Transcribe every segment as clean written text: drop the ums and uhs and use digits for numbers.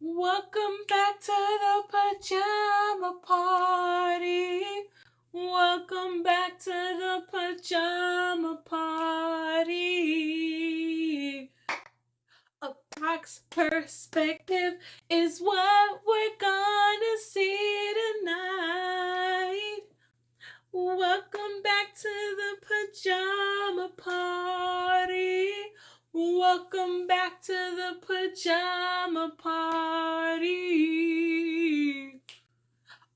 Welcome back to the pajama party. Welcome back to the pajama party. A box perspective is what we're gonna see tonight. Welcome back to the pajama party. Welcome back to the pajama party.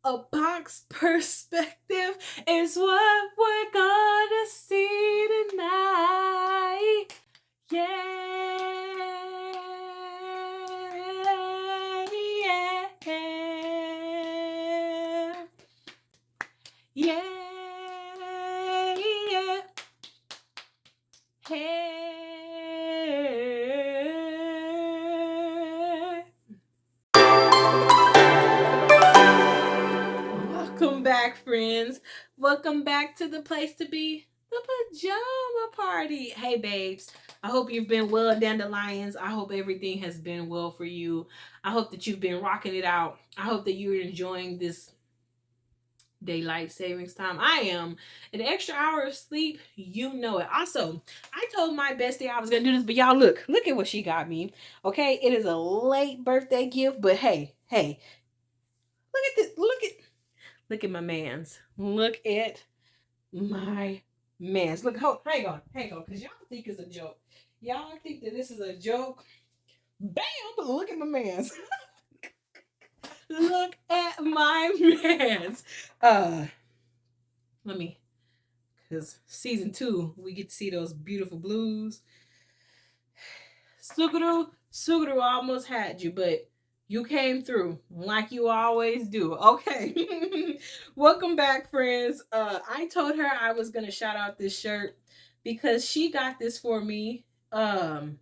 A box perspective is what we're gonna see tonight. Yeah. Yeah. Yeah. Hey. Welcome back, friends. Welcome back to the place to be, the pajama party. Hey, babes. I hope you've been well, dandelions. I hope everything has been well for you. I hope that you've been rocking it out. I hope that you're enjoying this daylight savings time. I am. An extra hour of sleep, you know it. Also, I told my bestie I was gonna do this, but y'all look at what she got me. Okay, it is a late birthday gift, but hey, look at this. Look at my man's. Look at my man's. Look, hang on, because y'all think it's a joke. Y'all think that this is a joke. Bam! But look at my man's. Look at my man's. Let me, because season 2, we get to see those beautiful blues. Suguru almost had you, but you came through like you always do. Okay. Welcome back, friends. I told her I was gonna shout out this shirt because she got this for me. And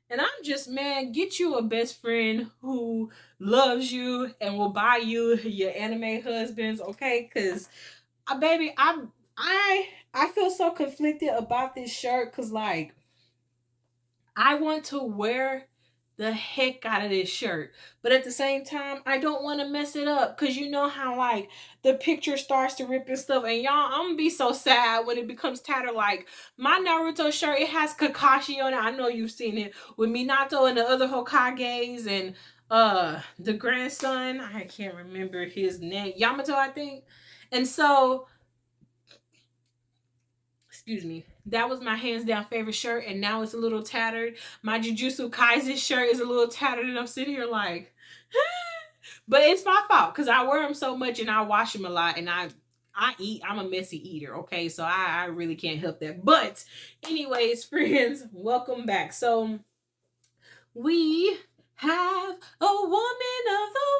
I'm just, man, get you a best friend who loves you and will buy you your anime husbands, okay? Cause baby, I feel so conflicted about this shirt because like I want to wear the heck out of this shirt, but at the same time I don't want to mess it up because you know how like the picture starts to rip and stuff, and y'all, I'm gonna be so sad when it becomes tattered. Like my Naruto shirt, it has Kakashi on it. I know you've seen it with Minato and the other Hokages and the grandson, I can't remember his name, Yamato, I think. And so, excuse me, that was my hands down favorite shirt, and now it's a little tattered. My Jujutsu Kaisen shirt is a little tattered, and I'm sitting here like, but it's my fault because I wear them so much and I wash them a lot, and I eat. I'm a messy eater, okay, so I really can't help that. But anyways, friends, welcome back. So we have a woman of the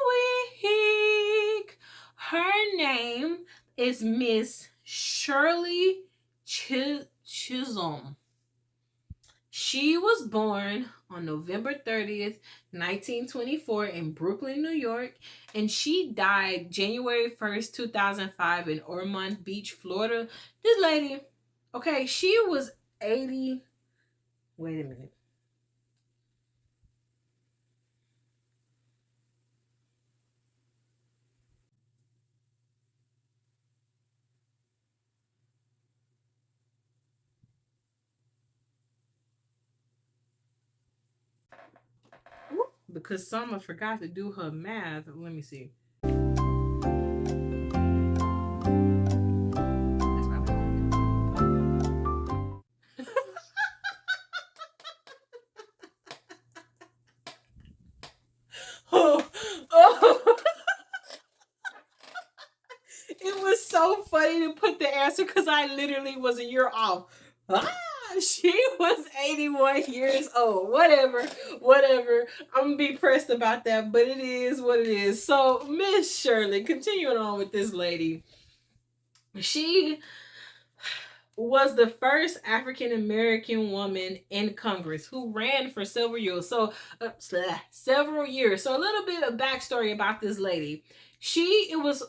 week. Her name is Miss Shirley Chisholm. She was born on November 30th, 1924 in Brooklyn, New York, and she died January 1st, 2005 in Ormond Beach, Florida. This lady, okay, she was 80. Wait a minute. Because Summer forgot to do her math. Let me see. Oh, oh. It was so funny to put the answer because I literally was a year off. She was 81 years old. Whatever. I'm gonna be pressed about that, but it is what it is. So, Miss Shirley, continuing on with this lady, she was the first African American woman in Congress who ran for several years. So, several years. So, a little bit of backstory about this lady. She was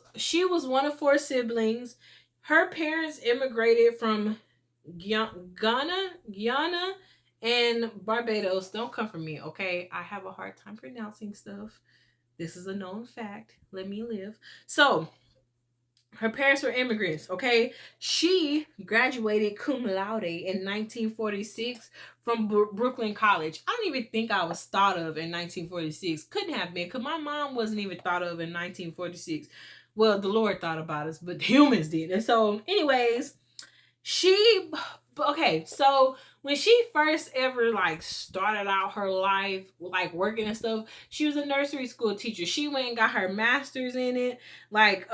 one of 4 siblings. Her parents immigrated from Guyana and Barbados. Don't come for me, okay? I have a hard time pronouncing stuff. This is a known fact. Let me live. So, her parents were immigrants, okay? She graduated cum laude in 1946 from Brooklyn College. I don't even think I was thought of in 1946. Couldn't have been, because my mom wasn't even thought of in 1946. Well, the Lord thought about us, but the humans did. And so, anyways, she okay, so when she first ever like started out her life like working and stuff, she was a nursery school teacher. She went and got her master's in it. Like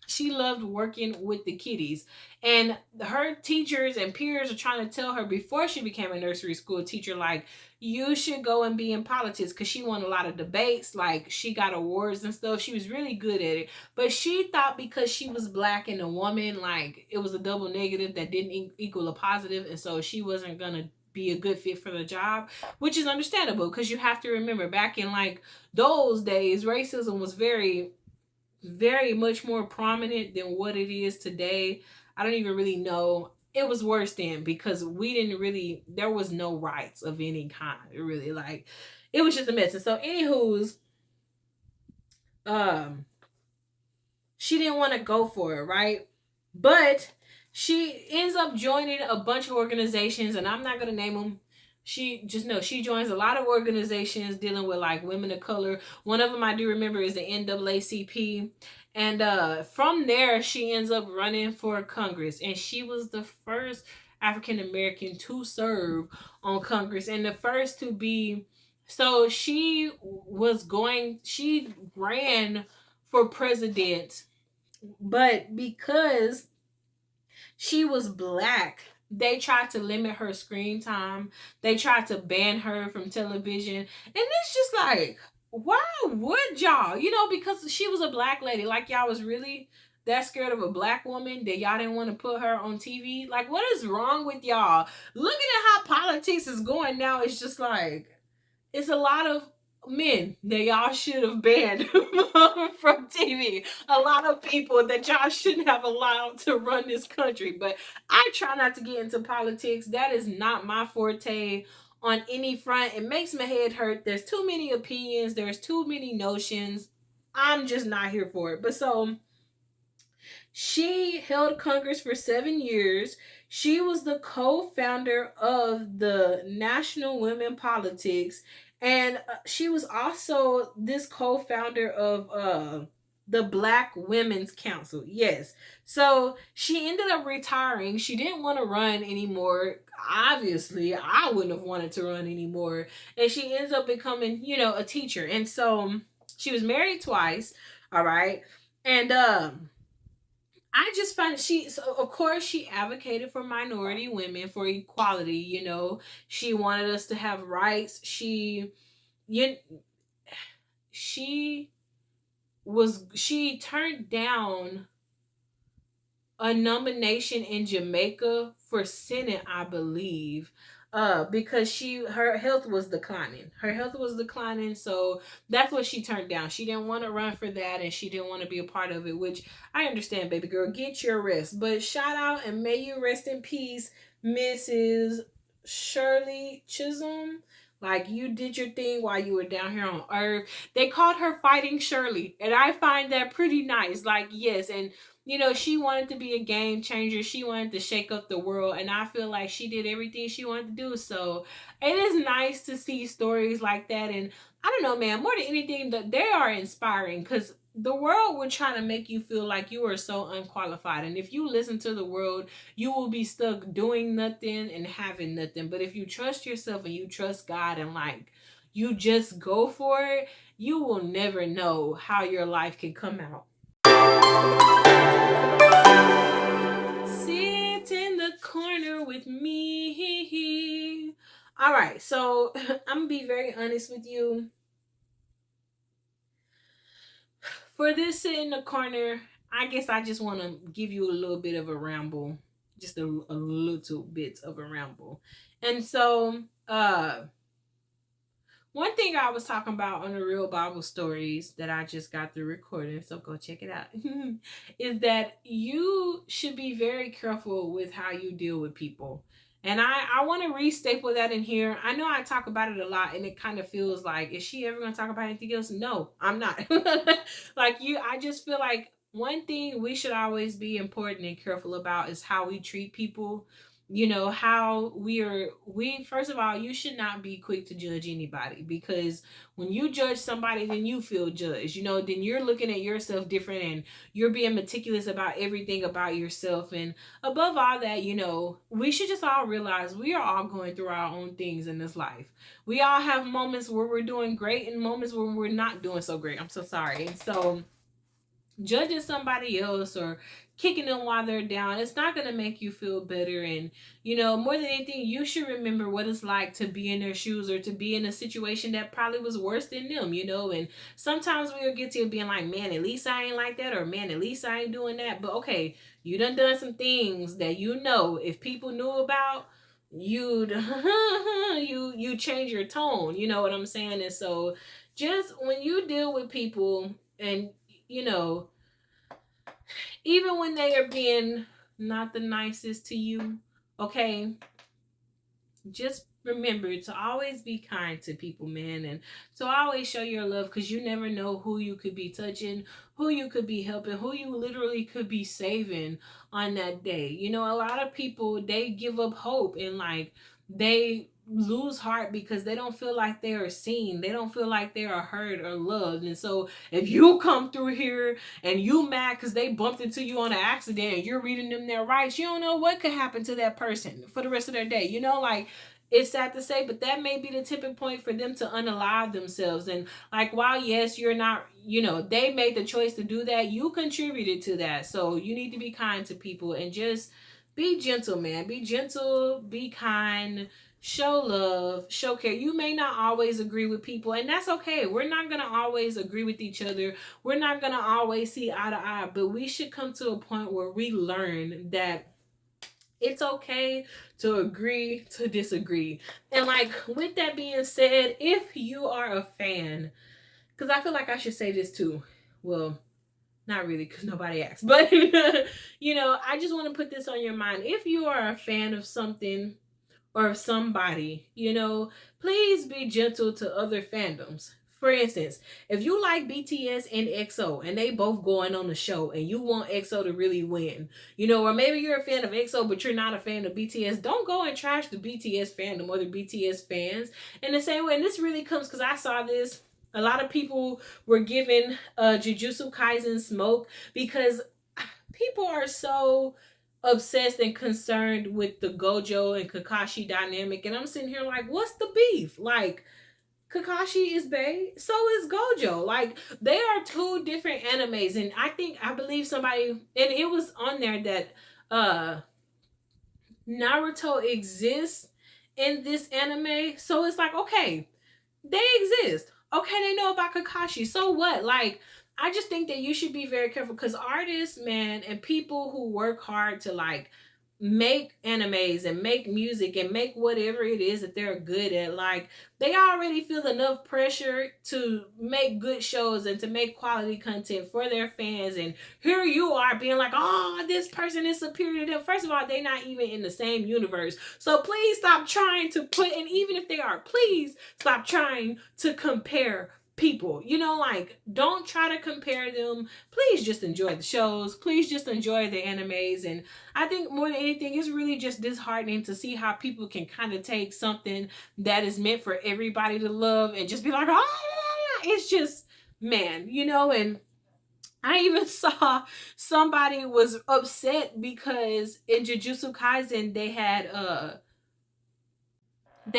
she loved working with the kiddies, and her teachers and peers are trying to tell her before she became a nursery school teacher, like, you should go and be in politics, because she won a lot of debates, like she got awards and stuff. She was really good at it, but she thought because she was black and a woman, like it was a double negative that didn't equal a positive, and so she wasn't gonna be a good fit for the job, which is understandable, because you have to remember back in like those days racism was very much more prominent than what it is today. I don't even really know. It was worse then, because we didn't really, there was no rights of any kind. It really, like, it was just a mess. And so, anywho's, um, she didn't want to go for it, right? But she ends up joining a bunch of organizations, and I'm not gonna name them. She just know she joins a lot of organizations dealing with like women of color. One of them I do remember is the NAACP. And from there she ends up running for Congress, and she was the first African American to serve on Congress, and the first to be, so she ran for president, but because she was black, they tried to limit her screen time. They tried to ban her from television. And it's just like, why would y'all? You know, because she was a black lady. Like, y'all was really that scared of a black woman that y'all didn't want to put her on TV. Like, what is wrong with y'all? Looking at how politics is going now, it's just like, it's a lot of men that y'all should have banned from TV. A lot of people that y'all shouldn't have allowed to run this country. But I try not to get into politics. That is not my forte on any front. It makes my head hurt. There's too many opinions. There's too many notions. I'm just not here for it. But so she held Congress for 7 years. She was the co-founder of the National Women Politics, and she was also this co-founder of the Black Women's Council. Yes. So she ended up retiring. She didn't want to run anymore. Obviously, I wouldn't have wanted to run anymore. And she ends up becoming, a teacher. And so she was married twice. All right. And I just find so of course she advocated for minority women, for equality. She wanted us to have rights. You, she turned down a nomination in Jamaica for Senate, I believe, because her health was declining. Her health was declining, so that's what she turned down. She didn't want to run for that, and she didn't want to be a part of it, which I understand, baby girl. Get your rest. But shout out and may you rest in peace, Mrs. Shirley Chisholm. Like, you did your thing while you were down here on Earth. They called her Fighting Shirley, and I find that pretty nice. Like, yes, and she wanted to be a game changer. She wanted to shake up the world. And I feel like she did everything she wanted to do. So it is nice to see stories like that. And I don't know, man, more than anything, that they are inspiring, because the world will try to make you feel like you are so unqualified. And if you listen to the world, you will be stuck doing nothing and having nothing. But if you trust yourself and you trust God and like you just go for it, you will never know how your life can come out. Sit in the corner with me. All right, so I'm gonna be very honest with you. For this sit in the corner, I guess I just want to give you a little bit of a ramble, just a little bit of a ramble. And so, one thing I was talking about on the Real Bible Stories that I just got through recording, so go check it out, is that you should be very careful with how you deal with people. And I want to restaple that in here. I know I talk about it a lot, and it kind of feels like, is she ever going to talk about anything else? No, I'm not. Like you, I just feel like one thing we should always be important and careful about is how we treat people. You know, how we first of all, you should not be quick to judge anybody, because when you judge somebody, then you feel judged. You know, then you're looking at yourself different, and you're being meticulous about everything about yourself. And above all that, you know, we should just all realize we are all going through our own things in this life. We all have moments where we're doing great and moments where we're not doing so great. I'm so sorry. And so judging somebody else or kicking them while they're down, it's not going to make you feel better. And you know, more than anything, you should remember what it's like to be in their shoes, or to be in a situation that probably was worse than them, you know. And sometimes we'll get to being like, man, at least I ain't like that, or man, at least I ain't doing that. But okay, you done some things that, you know, if people knew about, you'd you change your tone, you know what I'm saying? And so just when you deal with people, and you know, even when they are being not the nicest to you, okay, just remember to always be kind to people, man, and to always show your love, because you never know who you could be touching, who you could be helping, who you literally could be saving on that day. You know, a lot of people, they give up hope, and like they lose heart because they don't feel like they are seen, they don't feel like they are heard or loved. And so if you come through here and you mad because they bumped into you on an accident, and you're reading them their rights, you don't know what could happen to that person for the rest of their day. You know, like, it's sad to say, but that may be the tipping point for them to unalive themselves. And like, while yes, you're not, you know, they made the choice to do that, you contributed to that. So you need to be kind to people, and just be gentle, man. Be gentle, be kind, show love, show care. You may not always agree with people, and that's okay. We're not going to always agree with each other. We're not going to always see eye to eye, but we should come to a point where we learn that it's okay to agree to disagree. And like, with that being said, if you are a fan, because I feel like I should say this too. Well, not really, because nobody asked. But, you know, I just want to put this on your mind. If you are a fan of something or of somebody, you know, please be gentle to other fandoms. For instance, if you like BTS and EXO, and they both going on the show, and you want EXO to really win, you know, or maybe you're a fan of EXO but you're not a fan of BTS, don't go and trash the BTS fandom or the BTS fans in the same way. And this really comes because I saw this. A lot of people were giving Jujutsu Kaisen smoke because people are so obsessed and concerned with the Gojo and Kakashi dynamic, and I'm sitting here like, what's the beef? Like, Kakashi is bae, so is Gojo. Like, they are two different animes, and I believe somebody, and it was on there that Naruto exists in this anime, so it's like, okay, they exist. Okay, they know about Kakashi. So what? Like, I just think that you should be very careful, because artists, man, and people who work hard to like make animes and make music and make whatever it is that they're good at, like, they already feel enough pressure to make good shows and to make quality content for their fans. And here you are being like, oh, this person is superior to them. First of all, they're not even in the same universe. So please stop trying to put, and even if they are, please stop trying to compare people. You know, like, don't try to compare them. Please just enjoy the shows. Please just enjoy the animes. And I think more than anything, it's really just disheartening to see how people can kind of take something that is meant for everybody to love and just be like, oh, it's just, man, you know. And I even saw somebody was upset because in Jujutsu Kaisen they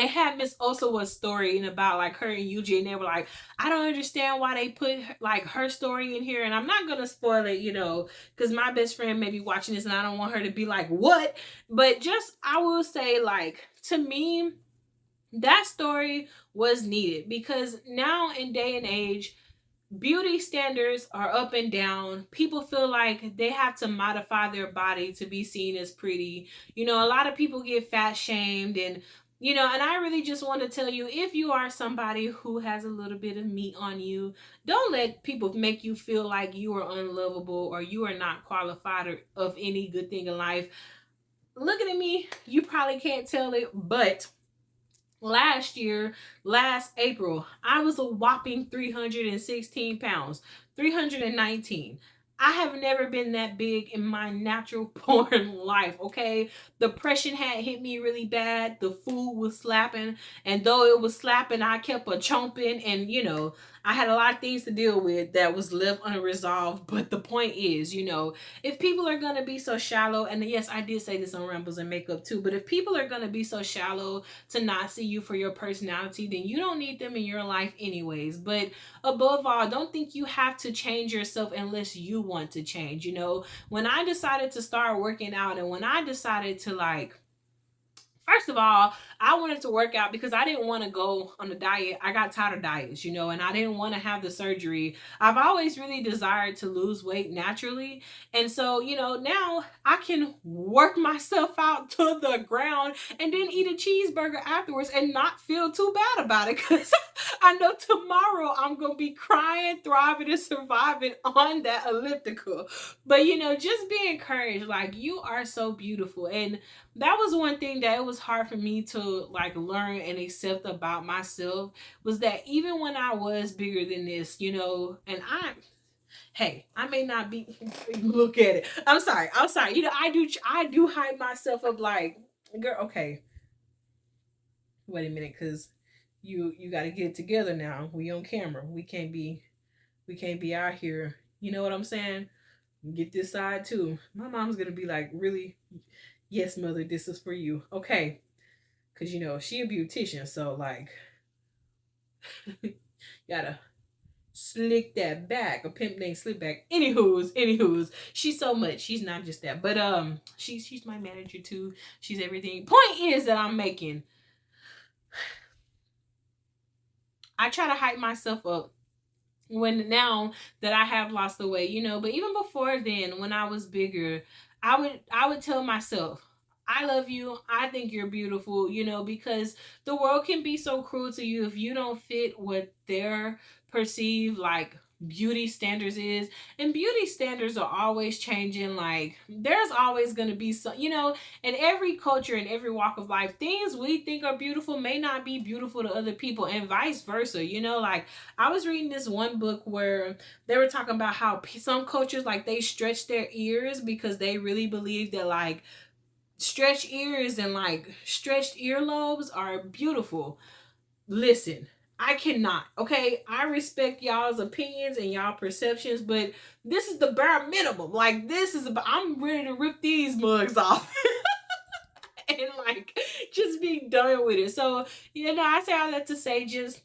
had Miss Osawa's story and about like her and Yuji, and they were like, I don't understand why they put like her story in here. And I'm not gonna spoil it, you know, because my best friend may be watching this and I don't want her to be like, what? But just, I will say, like, to me, that story was needed, because now in day and age, beauty standards are up and down. People feel like they have to modify their body to be seen as pretty. You know, a lot of people get fat shamed, and you know, and I really just want to tell you, if you are somebody who has a little bit of meat on you, don't let people make you feel like you are unlovable or you are not qualified or of any good thing in life. looking at me, you probably can't tell it, but last year, last April, I was a whopping 316 pounds, 319. I have never been that big in my natural born life, okay? Depression had hit me really bad. The food was slapping. And though it was slapping, I kept a chomping. And, I had a lot of things to deal with that was left unresolved. But the point is, if people are going to be so shallow, and yes, I did say this on Rambles and Makeup too, but if people are going to be so shallow to not see you for your personality, then you don't need them in your life anyways. But above all, don't think you have to change yourself unless you want to change. When I decided to start working out and when I decided to first of all, I wanted to work out because I didn't want to go on a diet. I got tired of diets, and I didn't want to have the surgery. I've always really desired to lose weight naturally. And so, now I can work myself out to the ground and then eat a cheeseburger afterwards and not feel too bad about it because I know tomorrow I'm going to be crying, thriving, and surviving on that elliptical. But, just be encouraged. Like, you are so beautiful. And that was one thing that it was hard for me to learn and accept about myself, was that even when I was bigger than this, and I may not be, look at it. I'm sorry. I do hype myself up like, girl, okay. Wait a minute, cuz you got to get it together now. We on camera. We can't be out here. You know what I'm saying? Get this side too. My mom's going to be like, "Really? Yes, mother, this is for you." Okay. Cause she a beautician, so gotta slick that back. A pimp named Slick Back. Anywho's. She's so much. She's not just that. But she's my manager too. She's everything. Point is that I'm making. I try to hype myself up now that I have lost the weight, but even before then, when I was bigger, I would tell myself, I love you. I think you're beautiful, because the world can be so cruel to you if you don't fit what their perceived beauty standards is. And beauty standards are always changing. There's always going to be some, in every culture, in every walk of life, things we think are beautiful may not be beautiful to other people, and vice versa. I was reading this one book where they were talking about how some cultures, they stretch their ears because they really believe that stretched ears and stretched earlobes are beautiful. Listen, I cannot. Okay, I respect y'all's opinions and y'all perceptions, but this is the bare minimum. I'm ready to rip these mugs off and just be done with it. So I say all that to say, just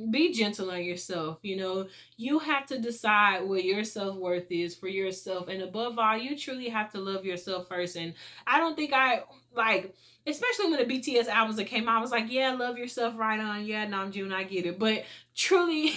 be gentle on yourself. You have to decide what your self-worth is for yourself, and above all, you truly have to love yourself first. And I don't think especially when the BTS albums that came out, I was like, yeah, love yourself, right on. Yeah, Namjoon, I get it. But truly,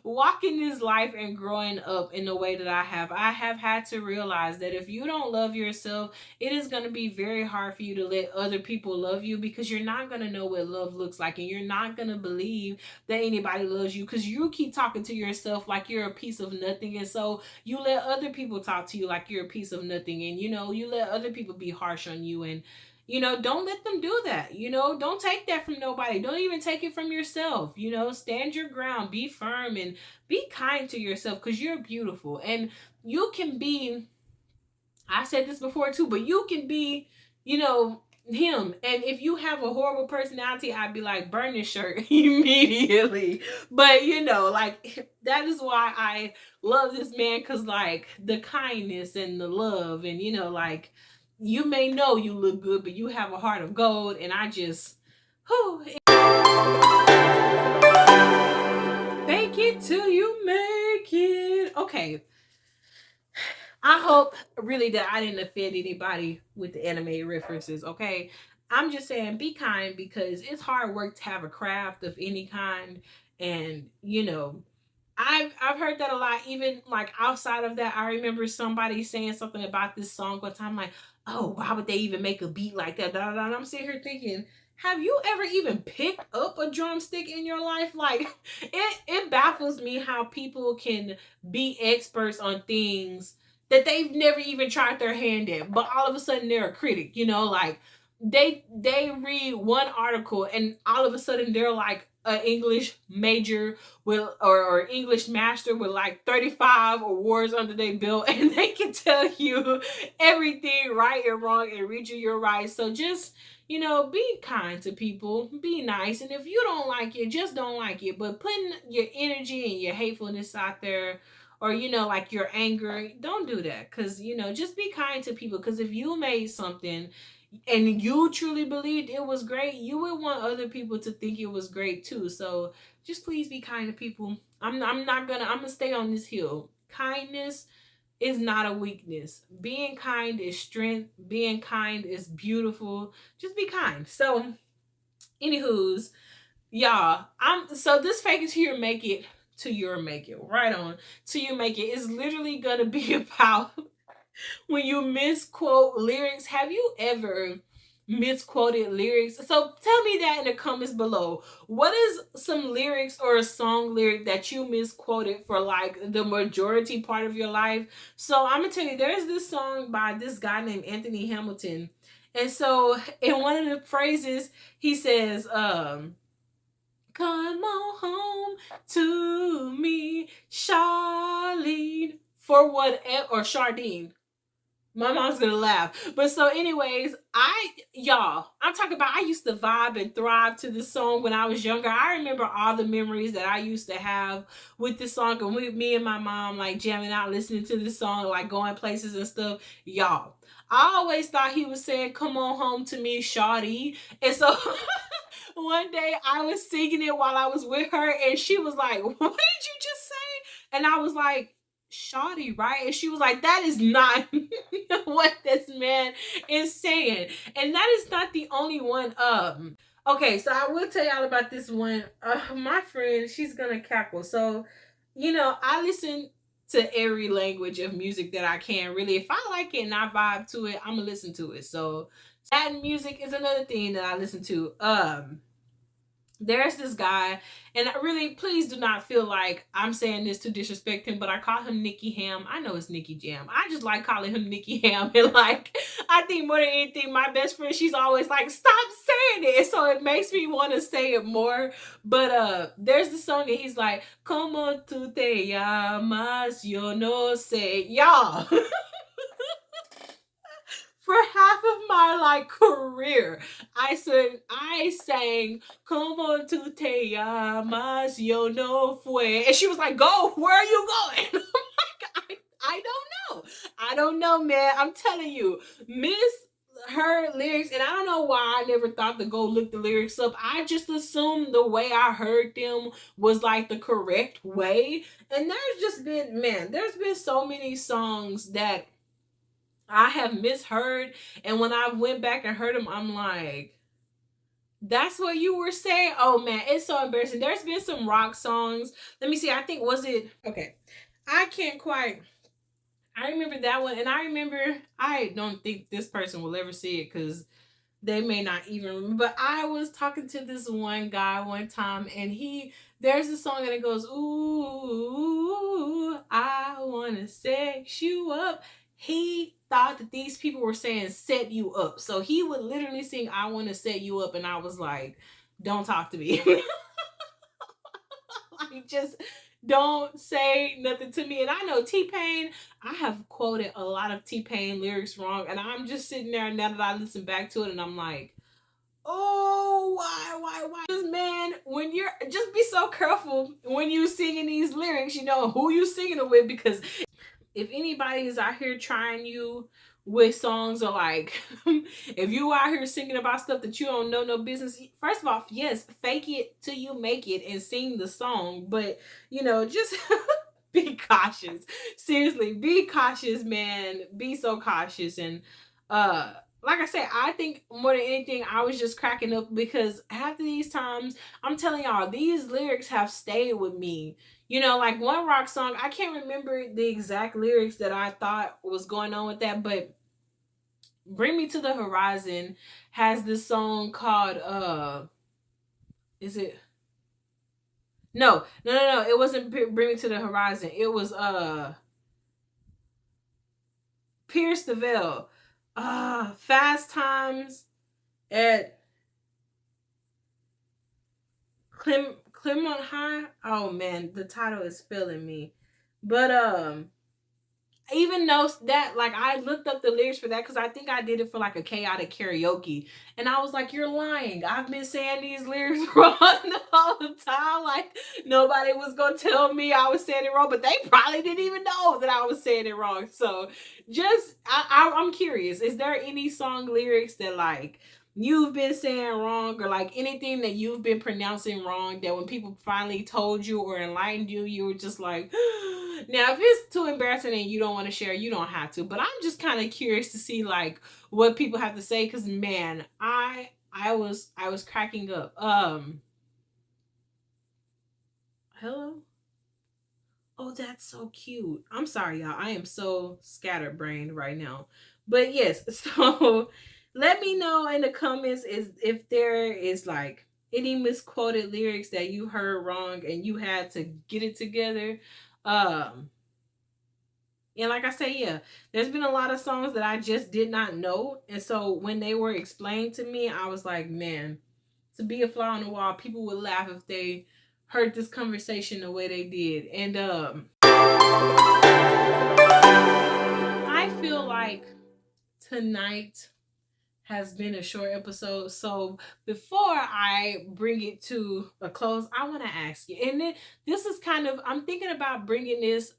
walking this life and growing up in the way that I have had to realize that if you don't love yourself, it is going to be very hard for you to let other people love you, because you're not going to know what love looks like, and you're not going to believe that anybody loves you because you keep talking to yourself like you're a piece of nothing. And so you let other people talk to you like you're a piece of nothing, and you let other people be harsh on you. And don't let them do that. Don't take that from nobody. Don't even take it from yourself. Stand your ground, be firm, and be kind to yourself, because you're beautiful. And you can be, I said this before too, but you can be, him. And if you have a horrible personality, I'd be like, burn this shirt immediately. But that is why I love this man, because the kindness and the love, and you may know you look good, but you have a heart of gold. And I just, fake it till you make it. Okay. I hope really that I didn't offend anybody with the anime references, okay? I'm just saying, be kind, because it's hard work to have a craft of any kind. And, I've heard that a lot, even outside of that. I remember somebody saying something about this song one time, oh, why would they even make a beat like that? And I'm sitting here thinking, have you ever even picked up a drumstick in your life? It baffles me how people can be experts on things that they've never even tried their hand at, but all of a sudden they're a critic, you know, like they read one article and all of a sudden they're like an English major with or English master with like 35 awards under their belt, and they can tell you everything right and wrong and read you your rights. So just, you know, be kind to people, be nice, and if you don't like it, just don't like it. But putting your energy and your hatefulness out there, or you know, like your anger, don't do that. Because you know, just be kind to people, because if you made something and you truly believed it was great, you would want other people to think it was great too. So just please be kind to people. I'm gonna stay on this hill. Kindness is not a weakness. Being kind is strength. Being kind is beautiful. Just be kind. So, anywho's, y'all, so this fake it till you make it, to your make it. Right on. Till you make it. It's literally gonna be about when you misquote lyrics. Have you ever misquoted lyrics? So tell me that in the comments below. What is some lyrics or a song lyric that you misquoted for like the majority part of your life? So I'm gonna tell you, there's this song by this guy named Anthony Hamilton. And so in one of the phrases, he says, come on home to me, Charlene, for whatever, or Chardine. My mom's gonna laugh. But so, anyways, I'm talking about, I used to vibe and thrive to this song when I was younger. I remember all the memories that I used to have with this song, and with me and my mom like jamming out, listening to this song, like going places and stuff. Y'all, I always thought he was saying, come on home to me, shawty. And so one day I was singing it while I was with her, and she was like, what did you just say? And I was like, shawty, right? And she was like, that is not what this man is saying. And that is not the only one. Okay, so I will tell y'all about this one. My friend, she's gonna cackle. So, you know, I listen to every language of music that I can. Really, if I like it and I vibe to it, I'm gonna listen to it. So Latin music is another thing that I listen to. There's this guy, and I really, please do not feel like I'm saying this to disrespect him, but I call him Nicky Ham. I know it's Nicky Jam. I just like calling him Nicky Ham. And like, I think more than anything, my best friend, she's always like, stop saying it. So it makes me want to say it more. But there's the song and he's like, como tú te llamas, yo no sé. Y'all. For half of my like career, I sang "Como tú te llamas, yo no fue," and she was like, "Go, where are you going?" I'm like, I don't know, man. I'm telling you, Miss her lyrics, and I don't know why I never thought to go look the lyrics up. I just assumed the way I heard them was like the correct way, and there's been so many songs that I have misheard, and when I went back and heard them, I'm like, that's what you were saying? Oh man, it's so embarrassing. There's been some rock songs. Let me see. I think, was it okay? I can't quite. I remember that one, and I remember, I don't think this person will ever see it because they may not even remember. But I was talking to this one guy one time, and there's a song and it goes, ooh, I wanna sex you up. He thought that these people were saying set you up. So he would literally sing, I wanna set you up, and I was like, don't talk to me. Like, just don't say nothing to me. And I know T-Pain, I have quoted a lot of T-Pain lyrics wrong, and I'm just sitting there now that I listen back to it, and I'm like, oh, why? Just, man, when you're, just be so careful when you singing these lyrics, you know, who you singing it with, because if anybody is out here trying you with songs, or like, if you out here singing about stuff that you don't know no business, first of all, yes, fake it till you make it and sing the song, but you know, just be cautious. Seriously, be cautious, man. Be so cautious. And like I said, I think more than anything, I was just cracking up because after these times, I'm telling y'all, these lyrics have stayed with me. You know, like one rock song, I can't remember the exact lyrics that I thought was going on with that, but Bring Me to the Horizon has this song called is it, no, it wasn't Bring Me to the Horizon. It was Pierce the Veil. Fast Times at Clermont High. Oh man, the title is failing me. But even though that, like, I looked up the lyrics for that because I think I did it for like a chaotic karaoke, and I was like, "You're lying! I've been saying these lyrics wrong all the time. Like nobody was gonna tell me I was saying it wrong, but they probably didn't even know that I was saying it wrong." So, I'm curious: is there any song lyrics that like you've been saying wrong, or like anything that you've been pronouncing wrong that when people finally told you or enlightened you, you were just like, now if it's too embarrassing and you don't want to share, you don't have to. But I'm just kind of curious to see like what people have to say, because man, I was cracking up. Hello. Oh, that's so cute. I'm sorry, y'all. I am so scatterbrained right now. But yes, so let me know in the comments is if there is like any misquoted lyrics that you heard wrong and you had to get it together. Um and like I say, yeah, there's been a lot of songs that I just did not know. And so when they were explained to me, I was like, man, to be a fly on the wall, people would laugh if they heard this conversation the way they did. And I feel like tonight has been a short episode. So before I bring it to a close, I want to ask you, and this is kind of, I'm thinking about bringing this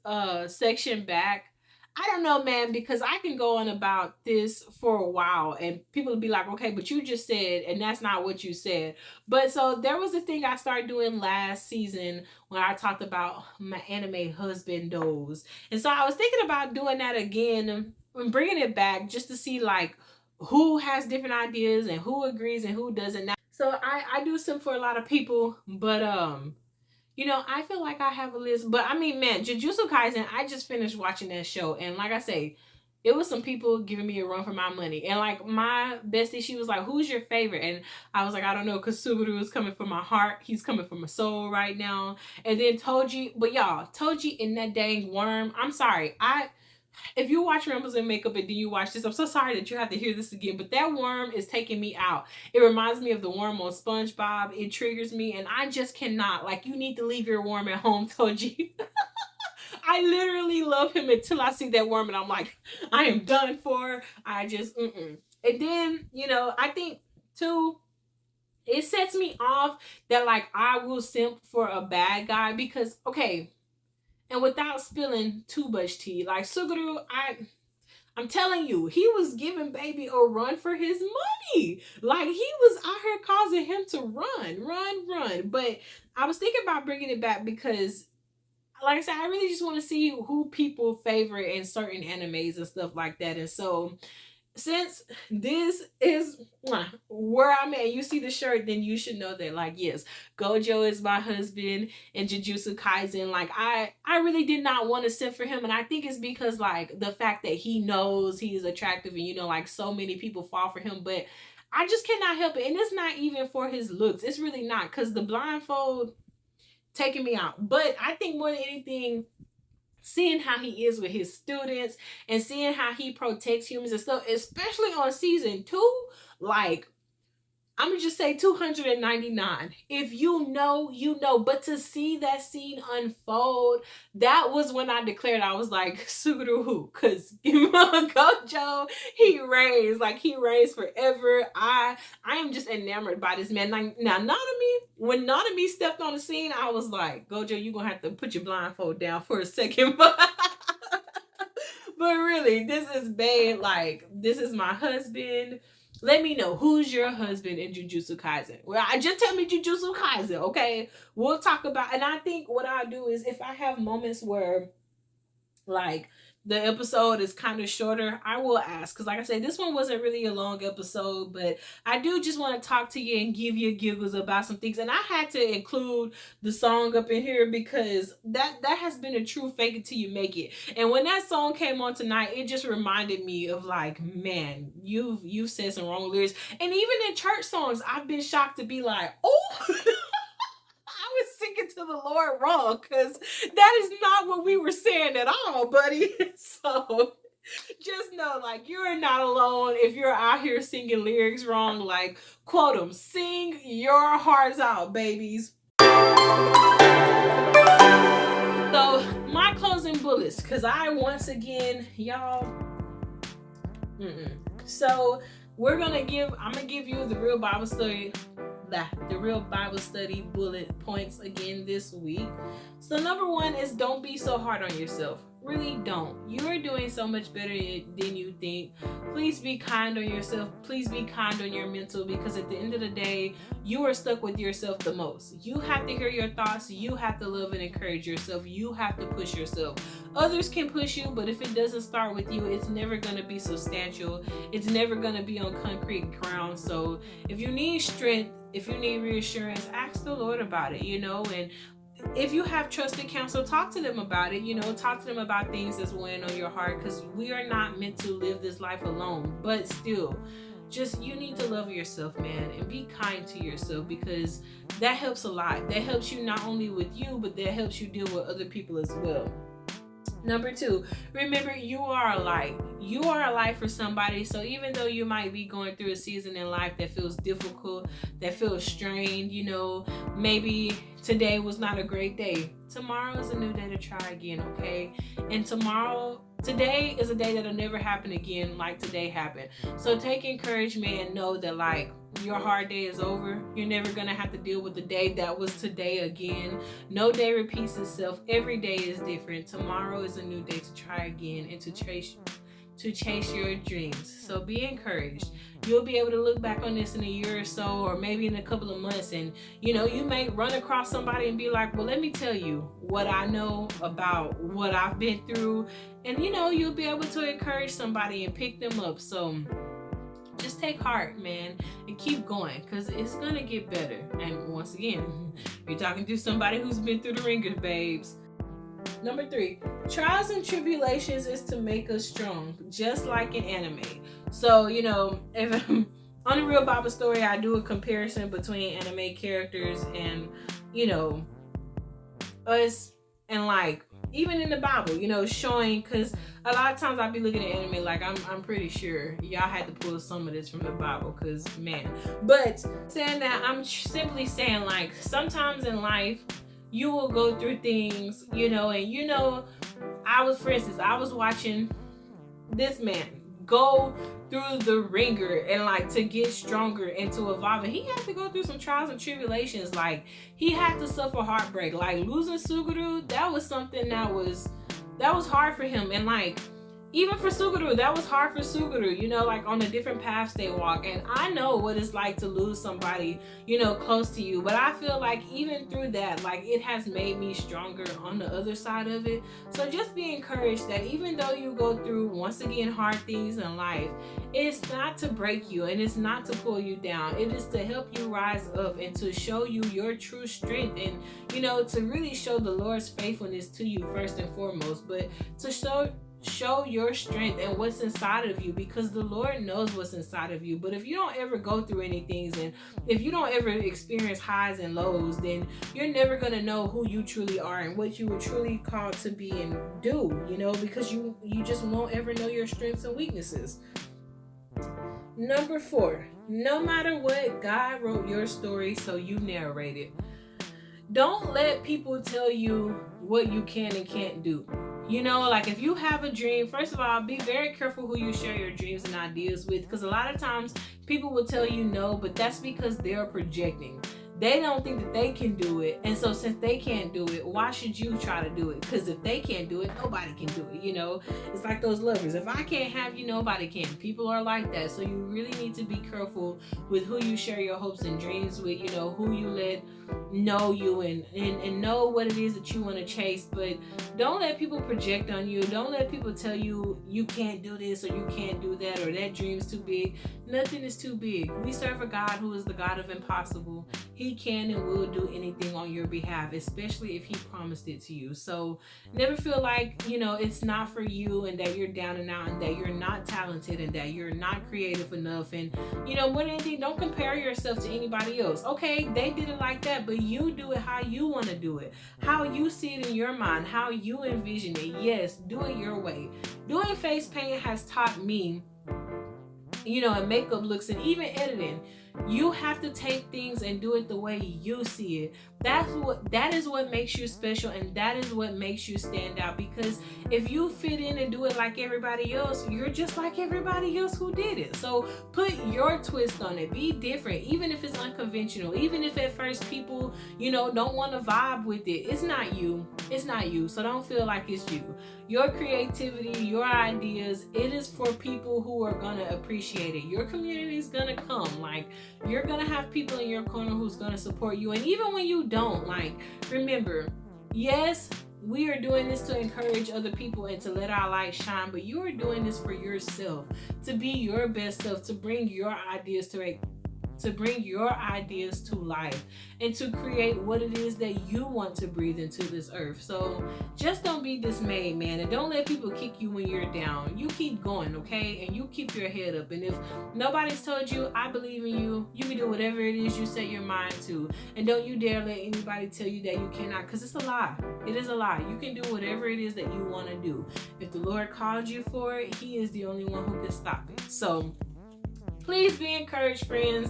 section back. I don't know, man, because I can go on about this for a while and people will be like, okay, but you just said, and that's not what you said. But so there was a thing I started doing last season when I talked about my anime husband does. And so I was thinking about doing that again and bringing it back just to see like who has different ideas and who agrees and who doesn't. So I do some for a lot of people, but I feel like I have a list. But I mean, man, Jujutsu Kaisen, I just finished watching that show, and like I say, it was some people giving me a run for my money. And like my bestie, she was like, "Who's your favorite?" And I was like, "I don't know, cause Subaru is coming from my heart. He's coming from my soul right now." And then Toji, but y'all, Toji in that dang worm. I'm sorry, if you watch Rambles and Makeup and do you watch this, I'm so sorry that you have to hear this again, but that worm is taking me out. It reminds me of the worm on SpongeBob. It triggers me, and I just cannot. Like, you need to leave your worm at home, Toji. I literally love him until I see that worm, and I'm like, I am done for. I just, mm-mm. And then, I think, too, it sets me off that, like, I will simp for a bad guy because, okay, and without spilling too much tea, like Suguru, I'm telling you, he was giving baby a run for his money. Like he was out here causing him to run. But I was thinking about bringing it back because, like I said, I really just want to see who people favorite in certain animes and stuff like that. And so since this is where I'm at, you see the shirt, then you should know that, like, yes, Gojo is my husband in Jujutsu Kaisen. Like, I really did not want to sit for him, and I think it's because, like, the fact that he knows he is attractive, and like, so many people fall for him, but I just cannot help it, and it's not even for his looks. It's really not, because the blindfold taking me out. But I think more than anything, seeing how he is with his students and seeing how he protects humans and stuff, especially on season 2, like, I'm gonna just say 299. If you know, you know. But to see that scene unfold, that was when I declared, I was like, Suguru who? Because Gojo, he reigns. Like, he reigns forever. I am just enamored by this man. Like, now, Nanami, when Nanami stepped on the scene, I was like, Gojo, you're gonna have to put your blindfold down for a second. But really, this is bad. Like, this is my husband. Let me know, who's your husband in Jujutsu Kaisen? Well, just tell me Jujutsu Kaisen, okay? We'll talk about, and I think what I'll do is, if I have moments where, like, the episode is kind of shorter, I will ask, because like I said, this one wasn't really a long episode, but I do just want to talk to you and give you giggles about some things. And I had to include the song up in here because that has been a true fake it till you make it. And when that song came on tonight, it just reminded me of, like, man, you've said some wrong lyrics. And even in church songs, I've been shocked to be like, oh, I was singing to the Lord wrong, because that is not what we were saying at all, buddy. So Just know, like, you're not alone if you're out here singing lyrics wrong. Like, quote them, sing your hearts out, babies. So, my closing bullets, because I, once again, y'all, so I'm gonna give you the real Bible study, the real Bible study bullet points again this week. So number 1 is, don't be so hard on yourself. Really don't. You are doing so much better than you think. Please be kind on yourself. Please be kind on your mental, because at the end of the day, you are stuck with yourself the most. You have to hear your thoughts. You have to love and encourage yourself. You have to push yourself. Others can push you, but if it doesn't start with you, it's never going to be substantial. It's never going to be on concrete ground. So if you need strength, if you need reassurance, ask the Lord about it, and if you have trusted counsel, talk to them about it, talk to them about things that's weighing on your heart, because we are not meant to live this life alone. But still, just, you need to love yourself, man, and be kind to yourself, because that helps a lot. That helps you not only with you, but that helps you deal with other people as well. Number 2, remember, you are a light. You are a light for somebody. So even though you might be going through a season in life that feels difficult, that feels strained, maybe today was not a great day. Tomorrow is a new day to try again, okay? And today is a day that'll never happen again like today happened. So take encouragement and know that, like, your hard day is over. You're never going to have to deal with the day that was today again. No day repeats itself. Every day is different. Tomorrow is a new day to try again and to chase your dreams. So be encouraged. You'll be able to look back on this in a year or so, or maybe in a couple of months, and you may run across somebody and be like, well, let me tell you what I know about what I've been through, and you'll be able to encourage somebody and pick them up. So just take heart, man, and keep going, because it's gonna get better. And once again, you're talking to somebody who's been through the ringer, babes. Number 3, trials and tribulations is to make us strong, just like in anime. So, if on a real Bible story, I do a comparison between anime characters and, us, and like, even in the Bible, showing, because a lot of times I'll be looking at anime like, I'm pretty sure y'all had to pull some of this from the Bible, because, man. But saying that, I'm simply saying, like, sometimes in life, you will go through things, and I was watching this man go through the ringer and, like, to get stronger and to evolve. And he had to go through some trials and tribulations. Like, he had to suffer heartbreak. Like, losing Suguru, that was something that was hard for him. And, like, even for Suguru, that was hard for Suguru, like, on the different paths they walk. And I know what it's like to lose somebody, close to you. But I feel like even through that, like, it has made me stronger on the other side of it. So just be encouraged that even though you go through, once again, hard things in life, it's not to break you and it's not to pull you down. It is to help you rise up and to show you your true strength, and, to really show the Lord's faithfulness to you first and foremost, but to show your strength and what's inside of you, because the Lord knows what's inside of you. But if you don't ever go through anything, and if you don't ever experience highs and lows, then you're never going to know who you truly are and what you were truly called to be and do, because you just won't ever know your strengths and weaknesses. Number 4, no matter what, God wrote your story, so you narrate it. Don't let people tell you what you can and can't do. Like, if you have a dream, first of all, be very careful who you share your dreams and ideas with, because a lot of times people will tell you no, but that's because they're projecting. They don't think that they can do it. And so since they can't do it, why should you try to do it? Because if they can't do it, nobody can do it, It's like those lovers. If I can't have you, nobody can. People are like that. So you really need to be careful with who you share your hopes and dreams with, who you let know you and know what it is that you want to chase. But don't let people project on you. Don't let people tell you you can't do this or you can't do that or that dream's too big. Nothing is too big. We serve a God who is the God of impossible. He can and will do anything on your behalf, especially if he promised it to you. So never feel like, you know, it's not for you and that you're down and out and that you're not talented and that you're not creative enough. And, you know, more than anything, don't compare yourself to anybody else. Okay, they did it like that, but you do it how you want to do it, how you see it in your mind, how you envision it. Yes, do it your way. Doing face paint has taught me, you know, and makeup looks and even editing, you have to take things and do it the way you see it. That is what makes you special, and that is what makes you stand out. Because if you fit in and do it like everybody else, you're just like everybody else who did it. So put your twist on it. Be different, even if it's unconventional, even if at first people, you know, don't want to vibe with it. It's not you. It's not you. So don't feel like it's you. Your creativity, your ideas, it is for people who are gonna appreciate it. Your community is gonna come. Like, you're gonna have people in your corner who's gonna support you. And even when you don't, like, remember, yes, we are doing this to encourage other people and to let our light shine, but you are doing this for yourself, to be your best self, to bring your ideas to life, and to create what it is that you want to breathe into this earth. So just don't be dismayed, man, and don't let people kick you when you're down. You keep going, okay? And you keep your head up. And if nobody's told you, I believe in you, you can do whatever it is you set your mind to. And don't you dare let anybody tell you that you cannot, because it's a lie. It is a lie. You can do whatever it is that you want to do. If the Lord called you for it, he is the only one who can stop it. So please be encouraged, friends.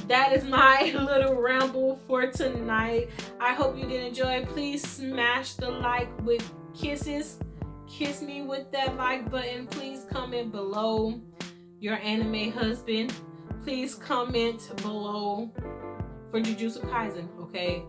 That is my little ramble for tonight. I hope you did enjoy. Please smash the like with kisses. Kiss me with that like button. Please comment below your anime husband. Please comment below for Jujutsu Kaisen, okay?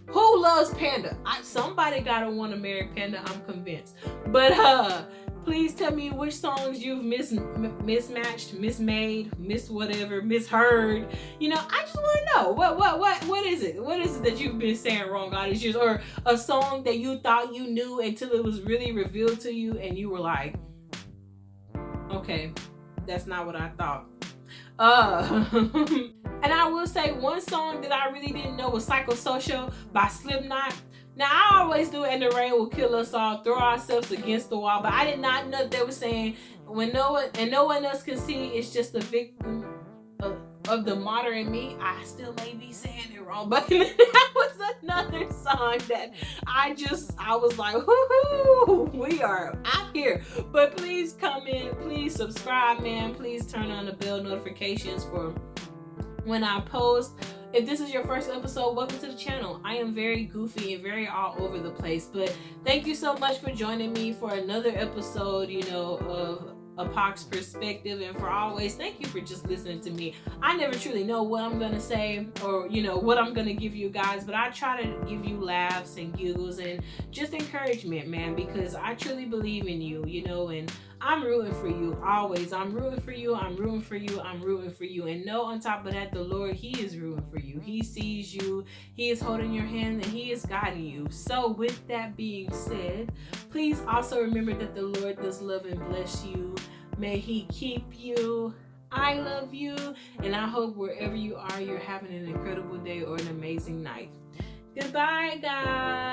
Who loves Panda? Somebody gotta want to marry Panda, I'm convinced. But please tell me which songs you've mismatched, mismade, misheard. You know, I just want to know what is it? What is it that you've been saying wrong all these years, or a song that you thought you knew until it was really revealed to you, and you were like, okay, that's not what I thought. And I will say one song that I really didn't know was Psychosocial by Slipknot. Now, I always do And the Rain Will Kill Us All, throw ourselves against the wall, but I did not know they were saying when no one else can see, it's just a victim of the modern me. I still may be saying it wrong, but that was another song that I was like, whoo, we are out here. But please comment, please subscribe, man. Please turn on the bell notifications for when I post. If this is your first episode, welcome to the channel. I am very goofy and very all over the place, but thank you so much for joining me for another episode, you know, of A Pac's Perspective, and for always, thank you for just listening to me. I never truly know what I'm gonna say or, you know, what I'm gonna give you guys, but I try to give you laughs and giggles and just encouragement, man, because I truly believe in you, you know, and I'm rooting for you always. I'm rooting for you. I'm rooting for you. I'm rooting for you. And know on top of that, the Lord, he is rooting for you. He sees you. He is holding your hand and he is guiding you. So with that being said, please also remember that the Lord does love and bless you. May he keep you. I love you. And I hope wherever you are, you're having an incredible day or an amazing night. Goodbye, guys.